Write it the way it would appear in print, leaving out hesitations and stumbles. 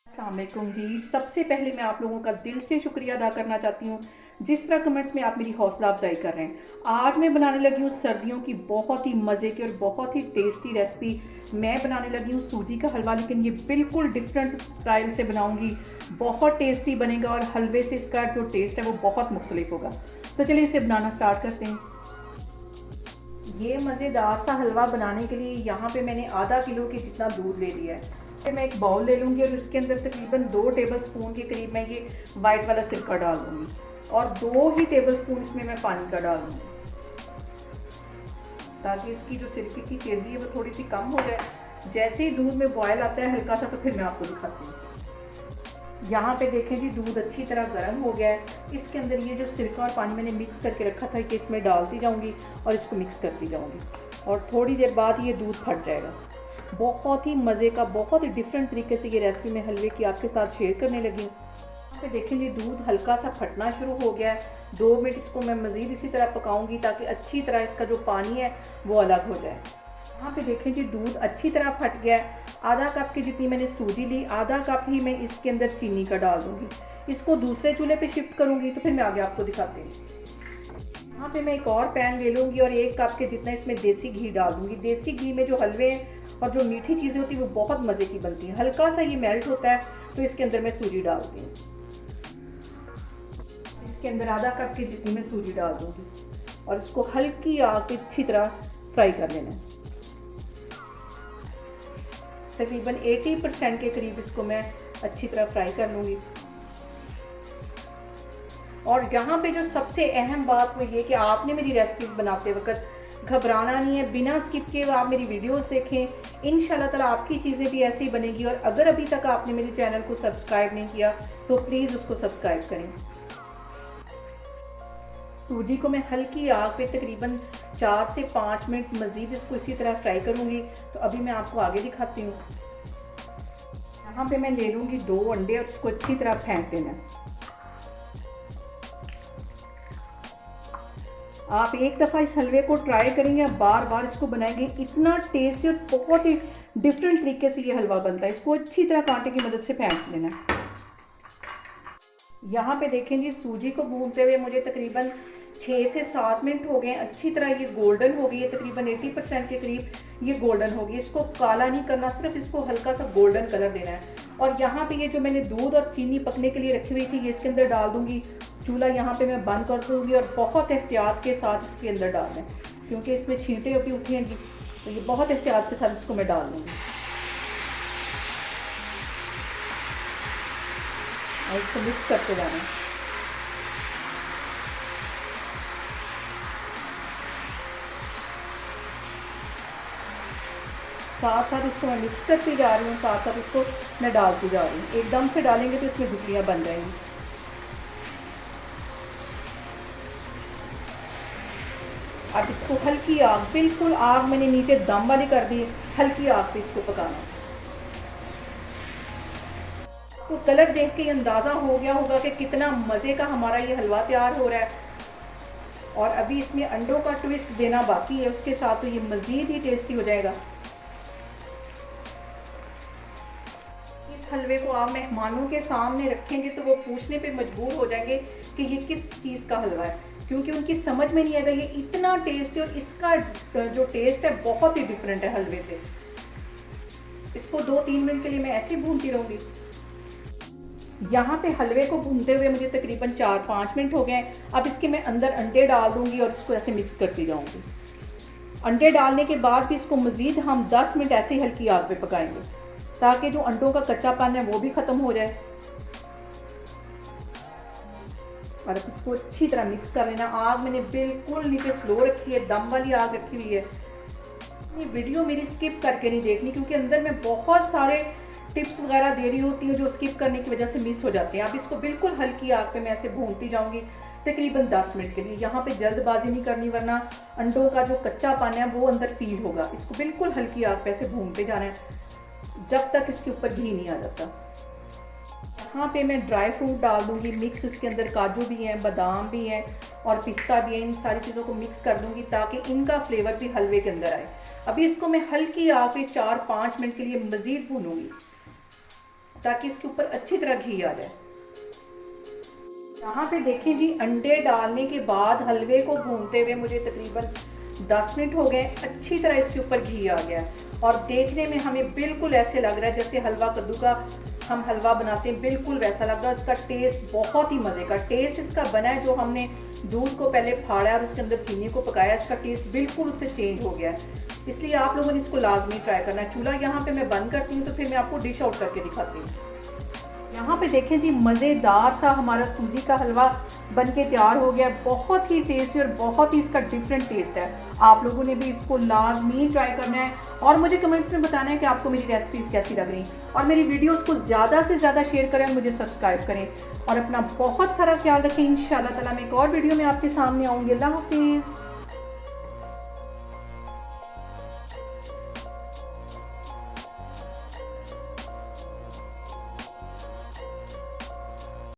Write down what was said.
अस्सलामुअलैकुम जी। सबसे पहले मैं आप लोगों का दिल से शुक्रिया अदा करना चाहती हूँ जिस तरह कमेंट्स में आप मेरी हौसला अफजाई कर रहे हैं। आज मैं बनाने लगी हूँ सर्दियों की बहुत ही मज़े की और बहुत ही टेस्टी रेसिपी। मैं बनाने लगी हूँ सूजी का हलवा, लेकिन ये बिल्कुल डिफरेंट स्टाइल से बनाऊँगी। बहुत टेस्टी बनेगा और हलवे से इसका जो टेस्ट है वो बहुत मुख्तलिफ होगा। तो चलिए इसे बनाना स्टार्ट करते हैं। ये मज़ेदार सा हलवा बनाने के लिए यहाँ पे मैंने आधा किलो के जितना दूध ले लिया है। फिर मैं एक बाउल ले लूँगी और इसके अंदर तकरीबन 2 टेबलस्पून के करीब मैं ये वाइट वाला सिरका डाल दूँगी और 2 ही टेबलस्पून इसमें मैं पानी का डाल दूँगी, ताकि इसकी जो सिरके की तेज़ी है वो थोड़ी सी कम हो जाए। जैसे ही दूध में बॉयल आता है हल्का सा, तो फिर मैं आपको दिखाती हूँ। यहाँ पे देखें जी, दूध अच्छी तरह गर्म हो गया है। इसके अंदर ये जो सिरका और पानी मैंने मिक्स करके रखा था कि इसमें डालती जाऊँगी और इसको मिक्स करती जाऊँगी और थोड़ी देर बाद ये दूध फट जाएगा। बहुत ही मज़े का, बहुत ही डिफरेंट तरीके से ये रेसिपी मैं हलवे की आपके साथ शेयर करने लगी हूँ। यहाँ पे देखें जी, दूध हल्का सा फटना शुरू हो गया है। 2 मिनट इसको मैं मज़ीद इसी तरह पकाऊंगी ताकि अच्छी तरह इसका जो पानी है वो अलग हो जाए। यहाँ पे देखें जी, दूध अच्छी तरह फट गया है। आधा कप की जितनी मैंने सूजी ली, आधा कप ही मैं इसके अंदर चीनी का डाल दूँगी। इसको दूसरे चूल्हे पे शिफ्ट करूँगी तो फिर मैं आगे आपको दिखाती हूँ। यहाँ पे मैं एक और पैन ले लूँगी और 1 कप के जितना इसमें देसी घी डाल दूँगी। देसी घी में जो हलवे हैं और जो मीठी चीज़ें होती हैं वो बहुत मज़े की बनती हैं। हल्का सा ये मेल्ट होता है तो इसके अंदर मैं सूजी डालती हूँ। इसके अंदर आधा कप की जितनी मैं सूजी डाल दूँगी और इसको हल्की आग पे अच्छी तरह फ्राई कर लेना है। तकरीबन 80% के करीब इसको मैं अच्छी तरह फ्राई कर लूँगी। और यहाँ पे जो सबसे अहम बात वो ये कि आपने मेरी रेसिपीज़ बनाते वक्त घबराना नहीं है। बिना स्किप किए आप मेरी वीडियोस देखें। इंशाल्लाह ताला आपकी चीज़ें भी ऐसे ही बनेगी। और अगर अभी तक आपने मेरे चैनल को सब्सक्राइब नहीं किया तो प्लीज़ उसको सब्सक्राइब करें। सूजी को मैं हल्की आग पे तकरीबन 4 से 5 मिनट मज़ीद इसको इसी तरह फ्राई करूँगी। तो अभी मैं आपको आगे दिखाती हूँ। यहाँ पे मैं ले लूँगी 2 अंडे और इसको अच्छी तरह फेंट देना है। आप एक दफ़ा इस हलवे को ट्राई करेंगे, बार बार इसको बनाएंगे। इतना टेस्टी और बहुत ही डिफरेंट तरीके से ये हलवा बनता है। इसको अच्छी तरह कांटे की मदद से फेंट लेना है। यहाँ पे देखें जी, सूजी को भूनते हुए मुझे तकरीबन 6 से 7 मिनट हो गए। अच्छी तरह ये गोल्डन हो गई है, तकरीबन 80% के करीब ये गोल्डन हो गई। इसको काला नहीं करना, सिर्फ इसको हल्का सा गोल्डन कलर देना है। और यहाँ पे ये जो मैंने दूध और चीनी पकने के लिए रखी हुई थी ये इसके अंदर डाल दूँगी। चूल्हा यहाँ पे मैं बंद कर दूँगी और बहुत एहतियात के साथ इसके अंदर डालना है, क्योंकि इसमें छींटे होती उठी हैं जी, तो ये बहुत एहतियात के साथ इसको मैं डाल दूँगी और इसको मिक्स करते जाना है। साथ साथ इसको मैं मिक्स करती जा रही हूँ, साथ साथ इसको मैं डालती जा रही हूँ। एकदम से डालेंगे तो इसमें गुठलियाँ बन जाएंगी। अब इसको हल्की आग, बिल्कुल आग मैंने नीचे दम वाली कर दी, हल्की आग पे इसको पकाना। तो कलर देख के अंदाज़ा हो गया होगा कि कितना मज़े का हमारा ये हलवा तैयार हो रहा है। और अभी इसमें अंडों का ट्विस्ट देना बाकी है उसके साथ, तो ये मज़ीद ही टेस्टी हो जाएगा। इस हलवे को आप मेहमानों के सामने रखेंगे तो वो पूछने पे मजबूर हो जाएंगे कि ये किस चीज़ का हलवा है, क्योंकि उनकी समझ में नहीं आएगा। ये इतना टेस्टी और इसका जो टेस्ट है बहुत ही डिफरेंट है हलवे से। इसको 2-3 मिनट के लिए मैं ऐसे ही भूनती रहूँगी। यहाँ पे हलवे को भूनते हुए मुझे तकरीबन 4-5 मिनट हो गए। अब इसके मैं अंदर अंडे डाल दूँगी और इसको ऐसे मिक्स करती जाऊँगी। अंडे डालने के बाद भी इसको मज़ीद हम 10 मिनट ऐसे ही हल्की आग पे पकाएंगे, ताकि जो अंडों का कच्चापन है वो भी ख़त्म हो जाए। और इसको अच्छी तरह मिक्स कर लेना। आग मैंने बिल्कुल नीचे स्लो रखी है, दम वाली आग रखी हुई है। ये वीडियो मेरी स्किप करके नहीं देखनी, क्योंकि अंदर मैं बहुत सारे टिप्स वगैरह दे रही होती हूँ जो स्किप करने की वजह से मिस हो जाते हैं। अब इसको बिल्कुल हल्की आग पे मैं ऐसे भूनती जाऊँगी तकरीबन 10 मिनट के लिए। यहाँ पे जल्दबाजी नहीं करनी, वरना अंडों का जो कच्चापन है वो अंदर फील होगा। इसको बिल्कुल हल्की आग पे ऐसे भूनते जाना है जब तक इसके ऊपर घी नहीं आ जाता। यहाँ पे मैं ड्राई फ्रूट डाल दूँगी मिक्स। इसके अंदर काजू भी हैं, बादाम भी हैं और पिस्ता भी है। इन सारी चीज़ों को मिक्स कर दूँगी ताकि इनका फ्लेवर भी हलवे के अंदर आए। अभी इसको मैं हल्की आग पे 4-5 मिनट के लिए मज़ीद भूनूँगी। ताकि इसके ऊपर अच्छी तरह घी आ जाए। यहाँ पे देखें जी, अंडे डालने के बाद हलवे को भूनते हुए मुझे तकरीबन 10 मिनट हो गए। अच्छी तरह इसके ऊपर घी आ गया और देखने में हमें बिल्कुल ऐसे लग रहा है जैसे हलवा कद्दू का हम हलवा बनाते हैं, बिल्कुल वैसा लग रहा है। इसका टेस्ट बहुत ही मज़े का टेस्ट इसका बना है। जो हमने दूध को पहले फाड़ा और उसके अंदर चीनी को पकाया, इसका टेस्ट बिल्कुल उससे चेंज हो गया है। इसलिए आप लोगों ने इसको लाजमी ट्राई करना है। चूल्हा यहाँ पे मैं बंद करती हूँ तो फिर मैं आपको डिश आउट करके दिखाती हूँ। यहाँ पे देखें जी, मज़ेदार सा हमारा सूजी का हलवा बनके तैयार हो गया। बहुत ही टेस्टी और बहुत ही इसका डिफरेंट टेस्ट है। आप लोगों ने भी इसको लाजमी ट्राई करना है और मुझे कमेंट्स में बताना है कि आपको मेरी रेसिपीज़ कैसी लग रही और मेरी वीडियोस को ज़्यादा से ज़्यादा शेयर करें, मुझे सब्सक्राइब करें और अपना बहुत सारा ख्याल रखें। इंशाल्लाह ताला मैं एक और वीडियो में आपके सामने आऊँगी। अल्लाह हाफिज़।